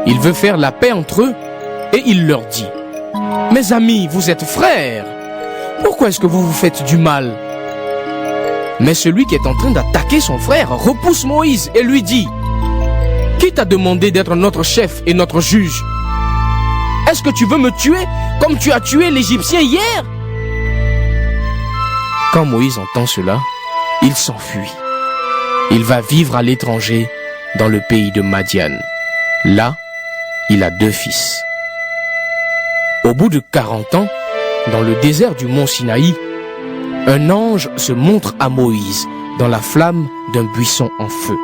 Il veut faire la paix entre eux et il leur dit: mes amis, vous êtes frères. Pourquoi est-ce que vous vous faites du mal? Mais celui qui est en train d'attaquer son frère repousse Moïse et lui dit: qui t'a demandé d'être notre chef et notre juge? Est-ce que tu veux me tuer comme tu as tué l'Égyptien hier? Quand Moïse entend cela, il s'enfuit. Il va vivre à l'étranger dans le pays de Madian. Là, il a 2 fils. Au bout de 40 ans, dans le désert du mont Sinaï, un ange se montre à Moïse dans la flamme d'un buisson en feu.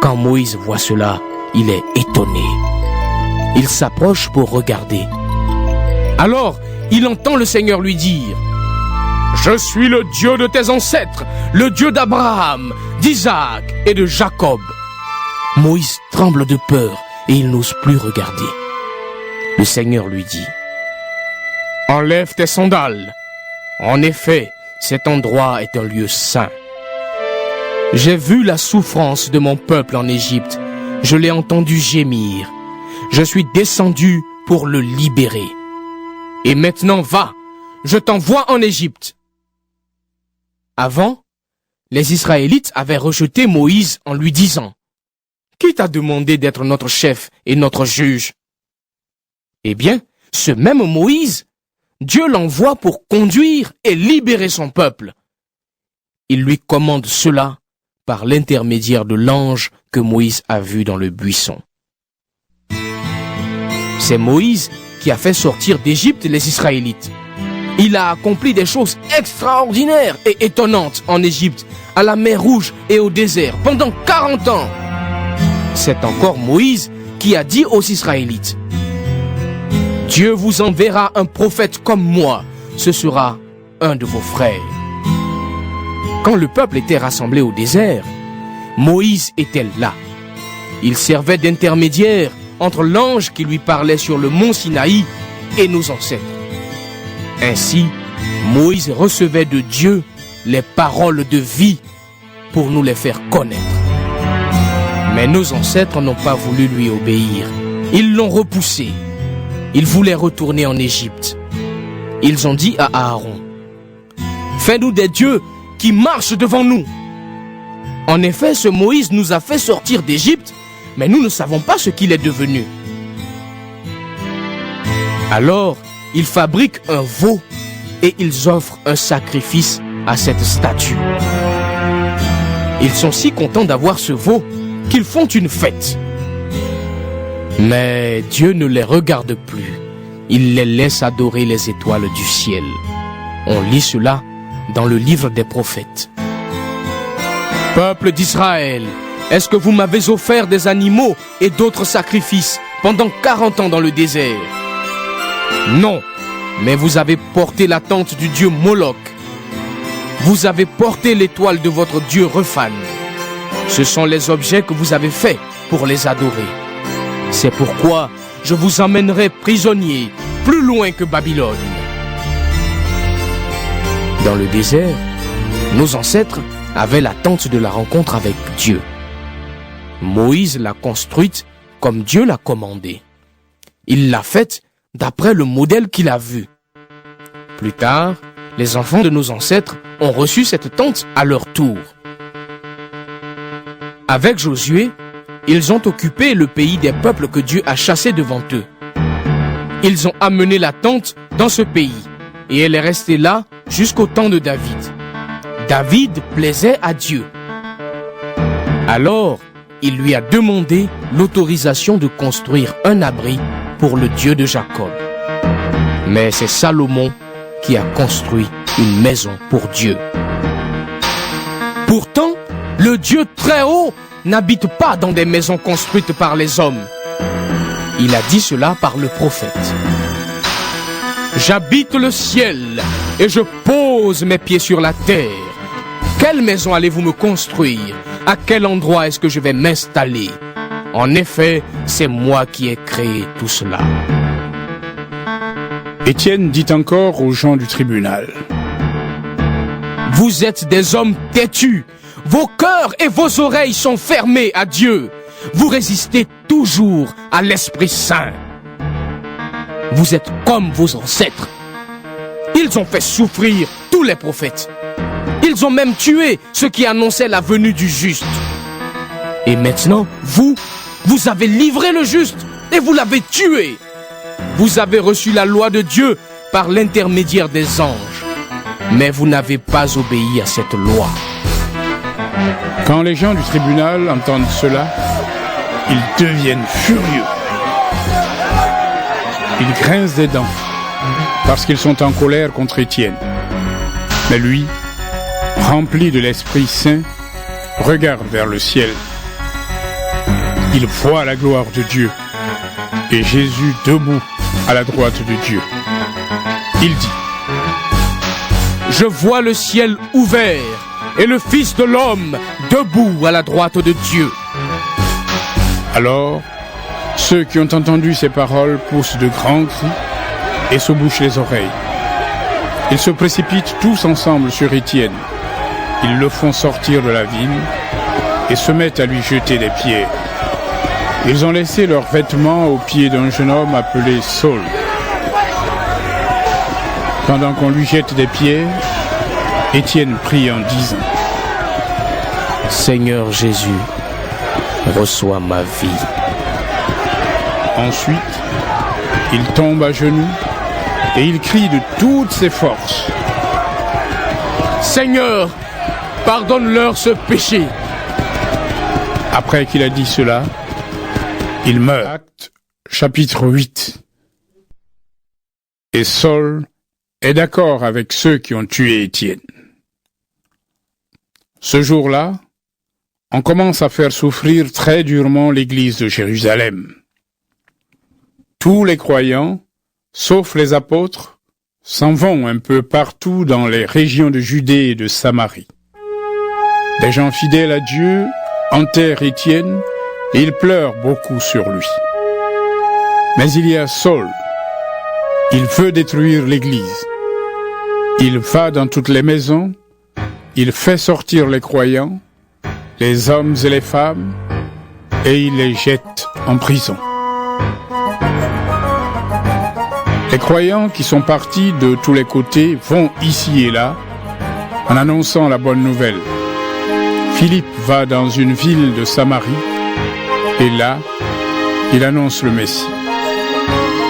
Quand Moïse voit cela, il est étonné. Il s'approche pour regarder. Alors, il entend le Seigneur lui dire: je suis le Dieu de tes ancêtres, le Dieu d'Abraham, d'Isaac et de Jacob. Moïse tremble de peur et il n'ose plus regarder. Le Seigneur lui dit: enlève tes sandales. En effet, cet endroit est un lieu saint. J'ai vu la souffrance de mon peuple en Égypte. Je l'ai entendu gémir. Je suis descendu pour le libérer. Et maintenant va, je t'envoie en Égypte. Avant, les Israélites avaient rejeté Moïse en lui disant: qui t'a demandé d'être notre chef et notre juge? Eh bien, ce même Moïse, Dieu l'envoie pour conduire et libérer son peuple. Il lui commande cela par l'intermédiaire de l'ange que Moïse a vu dans le buisson. C'est Moïse qui a fait sortir d'Égypte les Israélites. Il a accompli des choses extraordinaires et étonnantes en Égypte, à la mer Rouge et au désert pendant 40 ans. C'est encore Moïse qui a dit aux Israélites: Dieu vous enverra un prophète comme moi, ce sera un de vos frères. Quand le peuple était rassemblé au désert, Moïse était là. Il servait d'intermédiaire entre l'ange qui lui parlait sur le mont Sinaï et nos ancêtres. Ainsi, Moïse recevait de Dieu les paroles de vie pour nous les faire connaître. Mais nos ancêtres n'ont pas voulu lui obéir. Ils l'ont repoussé. Ils voulaient retourner en Égypte. Ils ont dit à Aaron: fais-nous des dieux qui marchent devant nous. En effet, ce Moïse nous a fait sortir d'Égypte, mais nous ne savons pas ce qu'il est devenu. Alors, ils fabriquent un veau et ils offrent un sacrifice à cette statue. Ils sont si contents d'avoir ce veau qu'ils font une fête. Mais Dieu ne les regarde plus. Il les laisse adorer les étoiles du ciel. On lit cela dans le livre des prophètes. Peuple d'Israël, est-ce que vous m'avez offert des animaux et d'autres sacrifices pendant 40 ans dans le désert? Non, mais vous avez porté la tente du dieu Moloch. Vous avez porté l'étoile de votre dieu Rephan. Ce sont les objets que vous avez faits pour les adorer. C'est pourquoi je vous emmènerai prisonniers plus loin que Babylone. Dans le désert, nos ancêtres avaient la tente de la rencontre avec Dieu. Moïse l'a construite comme Dieu l'a commandé. Il l'a faite d'après le modèle qu'il a vu. Plus tard, les enfants de nos ancêtres ont reçu cette tente à leur tour. Avec Josué, ils ont occupé le pays des peuples que Dieu a chassés devant eux. Ils ont amené la tente dans ce pays et elle est restée là jusqu'au temps de David. David plaisait à Dieu. Alors, il lui a demandé l'autorisation de construire un abri pour le Dieu de Jacob. Mais c'est Salomon qui a construit une maison pour Dieu. Pourtant, le Dieu très haut n'habite pas dans des maisons construites par les hommes. Il a dit cela par le prophète. J'habite le ciel et je pose mes pieds sur la terre. Quelle maison allez-vous me construire? À quel endroit est-ce que je vais m'installer? En effet, c'est moi qui ai créé tout cela. Étienne dit encore aux gens du tribunal: Vous êtes des hommes têtus. Vos cœurs et vos oreilles sont fermés à Dieu. vous résistez toujours à l'Esprit Saint. Vous êtes comme vos ancêtres. Ils ont fait souffrir tous les prophètes. Ils ont même tué ceux qui annonçaient la venue du juste. Et maintenant, vous avez livré le juste et vous l'avez tué. Vous avez reçu la loi de Dieu par l'intermédiaire des anges. Mais vous n'avez pas obéi à cette loi. Quand les gens du tribunal entendent cela, ils deviennent furieux. Ils grincent des dents parce qu'ils sont en colère contre Étienne. Mais lui, rempli de l'Esprit Saint, regarde vers le ciel. Il voit la gloire de Dieu et Jésus debout à la droite de Dieu. Il dit: Je vois le ciel ouvert et le Fils de l'homme debout à la droite de Dieu. Alors, ceux qui ont entendu ces paroles poussent de grands cris et se bouchent les oreilles. Ils se précipitent tous ensemble sur Étienne. Ils le font sortir de la ville et se mettent à lui jeter des pierres. Ils ont laissé leurs vêtements aux pieds d'un jeune homme appelé Saul. Pendant qu'on lui jette des pierres, Étienne prie en disant: Seigneur Jésus, reçois ma vie. Ensuite, il tombe à genoux et il crie de toutes ses forces: Seigneur, pardonne-leur ce péché. Après qu'il a dit cela, il meurt. Actes, chapitre 8. Et Saul est d'accord avec ceux qui ont tué Étienne. Ce jour-là, on commence à faire souffrir très durement l'église de Jérusalem. Tous les croyants, sauf les apôtres, s'en vont un peu partout dans les régions de Judée et de Samarie. Des gens fidèles à Dieu enterrent Étienne et ils pleurent beaucoup sur lui. Mais il y a Saul. Il veut détruire l'église. Il va dans toutes les maisons, il fait sortir les croyants, les hommes et les femmes, et il les jette en prison. Les croyants qui sont partis de tous les côtés vont ici et là en annonçant la bonne nouvelle. Philippe va dans une ville de Samarie et là, il annonce le Messie.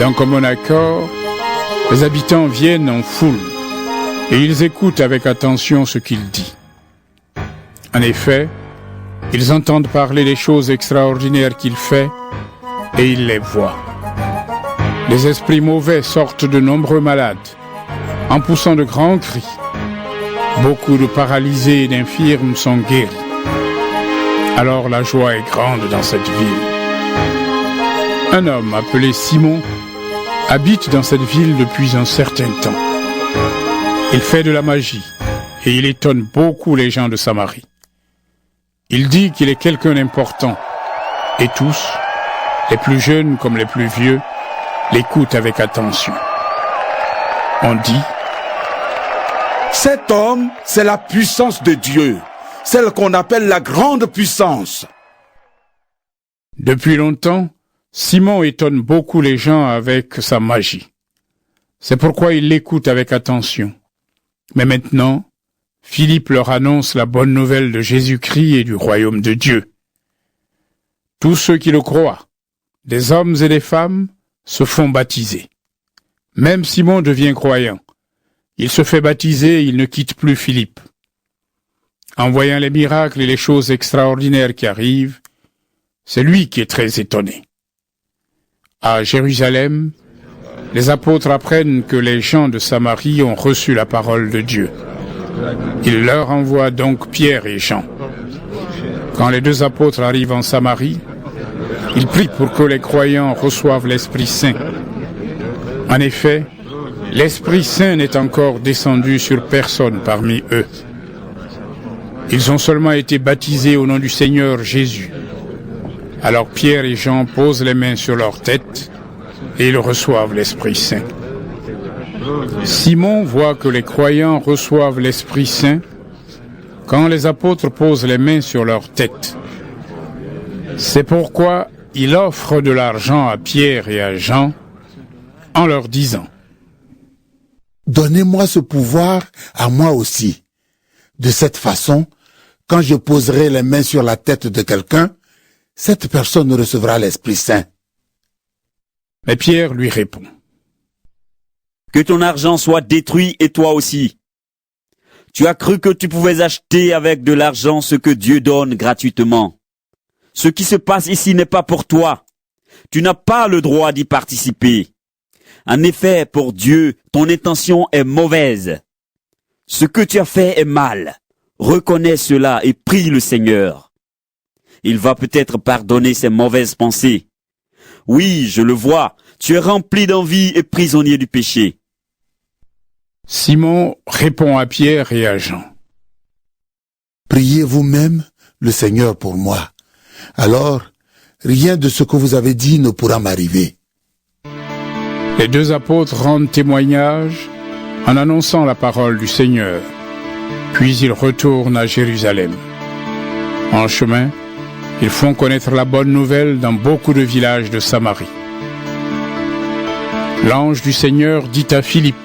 D'un commun accord, les habitants viennent en foule et ils écoutent avec attention ce qu'il dit. En effet, ils entendent parler des choses extraordinaires qu'il fait et ils les voient. Les esprits mauvais sortent de nombreux malades, en poussant de grands cris. Beaucoup de paralysés et d'infirmes sont guéris. Alors la joie est grande dans cette ville. Un homme appelé Simon habite dans cette ville depuis un certain temps. Il fait de la magie et il étonne beaucoup les gens de Samarie. Il dit qu'il est quelqu'un d'important et tous, les plus jeunes comme les plus vieux, l'écoutent avec attention. On dit: Cet homme, c'est la puissance de Dieu, celle qu'on appelle la grande puissance. Depuis longtemps, Simon étonne beaucoup les gens avec sa magie. C'est pourquoi ils l'écoutent avec attention. Mais maintenant, Philippe leur annonce la bonne nouvelle de Jésus-Christ et du royaume de Dieu. Tous ceux qui le croient, des hommes et des femmes, se font baptiser. Même Simon devient croyant. Il se fait baptiser et il ne quitte plus Philippe. En voyant les miracles et les choses extraordinaires qui arrivent, c'est lui qui est très étonné. À Jérusalem, les apôtres apprennent que les gens de Samarie ont reçu la parole de Dieu. Ils leur envoient donc Pierre et Jean. Quand les deux apôtres arrivent en Samarie, ils prient pour que les croyants reçoivent l'Esprit Saint. En effet, l'Esprit Saint n'est encore descendu sur personne parmi eux. Ils ont seulement été baptisés au nom du Seigneur Jésus. Alors Pierre et Jean posent les mains sur leur tête et ils reçoivent l'Esprit Saint. Simon voit que les croyants reçoivent l'Esprit Saint quand les apôtres posent les mains sur leur tête. C'est pourquoi il offre de l'argent à Pierre et à Jean en leur disant: Donnez-moi ce pouvoir à moi aussi. De cette façon, quand je poserai les mains sur la tête de quelqu'un, cette personne recevra l'Esprit Saint. Mais Pierre lui répond: Que ton argent soit détruit et toi aussi. Tu as cru que tu pouvais acheter avec de l'argent ce que Dieu donne gratuitement. Ce qui se passe ici n'est pas pour toi. Tu n'as pas le droit d'y participer. En effet, pour Dieu, ton intention est mauvaise. Ce que tu as fait est mal. Reconnais cela et prie le Seigneur. Il va peut-être pardonner ces mauvaises pensées. Oui, je le vois, tu es rempli d'envie et prisonnier du péché. Simon répond à Pierre et à Jean: Priez vous-même le Seigneur pour moi. Alors, rien de ce que vous avez dit ne pourra m'arriver. Les deux apôtres rendent témoignage en annonçant la parole du Seigneur. Puis ils retournent à Jérusalem. En chemin, ils font connaître la bonne nouvelle dans beaucoup de villages de Samarie. L'ange du Seigneur dit à Philippe: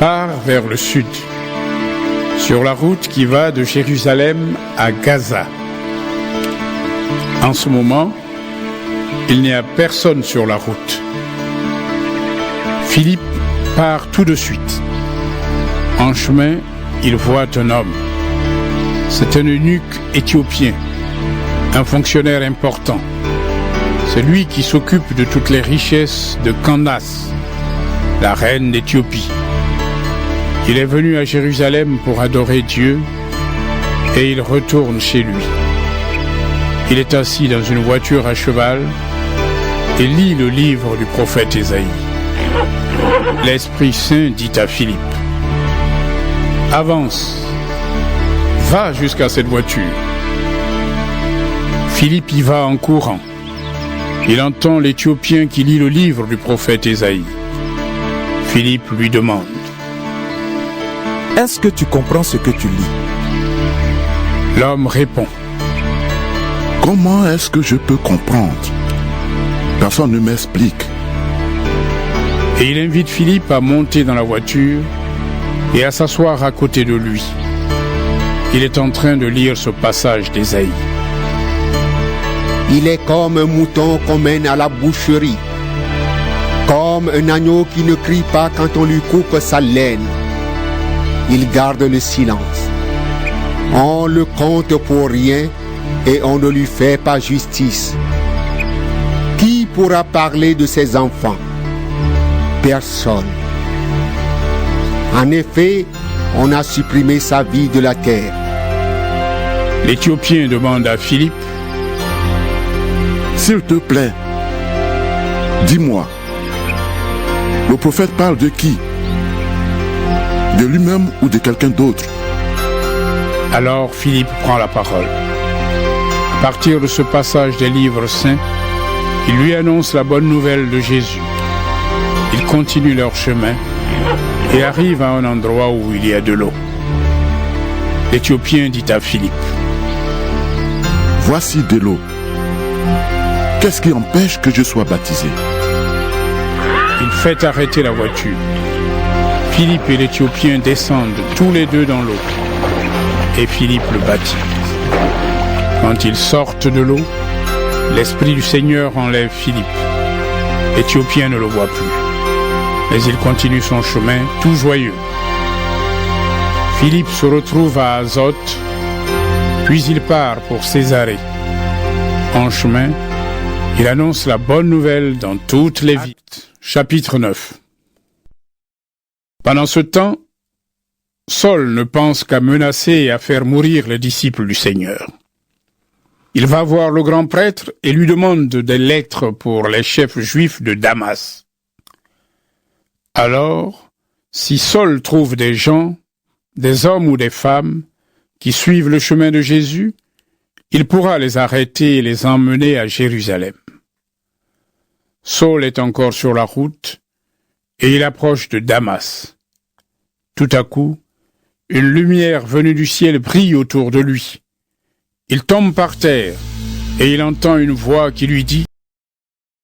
Pars vers le sud, sur la route qui va de Jérusalem à Gaza. En ce moment, il n'y a personne sur la route. Philippe part tout de suite. En chemin, il voit un homme. C'est un eunuque éthiopien, un fonctionnaire important. C'est lui qui s'occupe de toutes les richesses de Candace, la reine d'Éthiopie. Il est venu à Jérusalem pour adorer Dieu et il retourne chez lui. Il est assis dans une voiture à cheval et lit le livre du prophète Ésaïe. L'Esprit Saint dit à Philippe: Avance, va jusqu'à cette voiture. Philippe y va en courant. Il entend l'Éthiopien qui lit le livre du prophète Ésaïe. Philippe lui demande: Est-ce que tu comprends ce que tu lis? L'homme répond: Comment est-ce que je peux comprendre? Personne ne m'explique. Et il invite Philippe à monter dans la voiture et à s'asseoir à côté de lui. Il est en train de lire ce passage d'Ésaïe. Il est comme un mouton qu'on mène à la boucherie, comme un agneau qui ne crie pas quand on lui coupe sa laine. Il garde le silence. On le compte pour rien et on ne lui fait pas justice. Qui pourra parler de ses enfants? Personne. En effet, on a supprimé sa vie de la terre. L'Éthiopien demande à Philippe: S'il te plaît, dis-moi, le prophète parle de qui? De lui-même ou de quelqu'un d'autre? Alors Philippe prend la parole. À partir de ce passage des livres saints, il lui annonce la bonne nouvelle de Jésus. Ils continuent leur chemin et arrivent à un endroit où il y a de l'eau. L'Éthiopien dit à Philippe: Voici de l'eau. Qu'est-ce qui empêche que je sois baptisé? Il fait arrêter la voiture. Philippe et l'Éthiopien descendent tous les deux dans l'eau et Philippe le baptise. Quand ils sortent de l'eau, l'Esprit du Seigneur enlève Philippe. L'Éthiopien ne le voit plus, mais il continue son chemin tout joyeux. Philippe se retrouve à Azote, puis il part pour Césarée. En chemin, il annonce la bonne nouvelle dans toutes les villes. Chapitre 9. Pendant ce temps, Saul ne pense qu'à menacer et à faire mourir les disciples du Seigneur. Il va voir le grand prêtre et lui demande des lettres pour les chefs juifs de Damas. Alors, si Saul trouve des gens, des hommes ou des femmes, qui suivent le chemin de Jésus, il pourra les arrêter et les emmener à Jérusalem. Saul est encore sur la route et il approche de Damas. Tout à coup, une lumière venue du ciel brille autour de lui. Il tombe par terre et il entend une voix qui lui dit :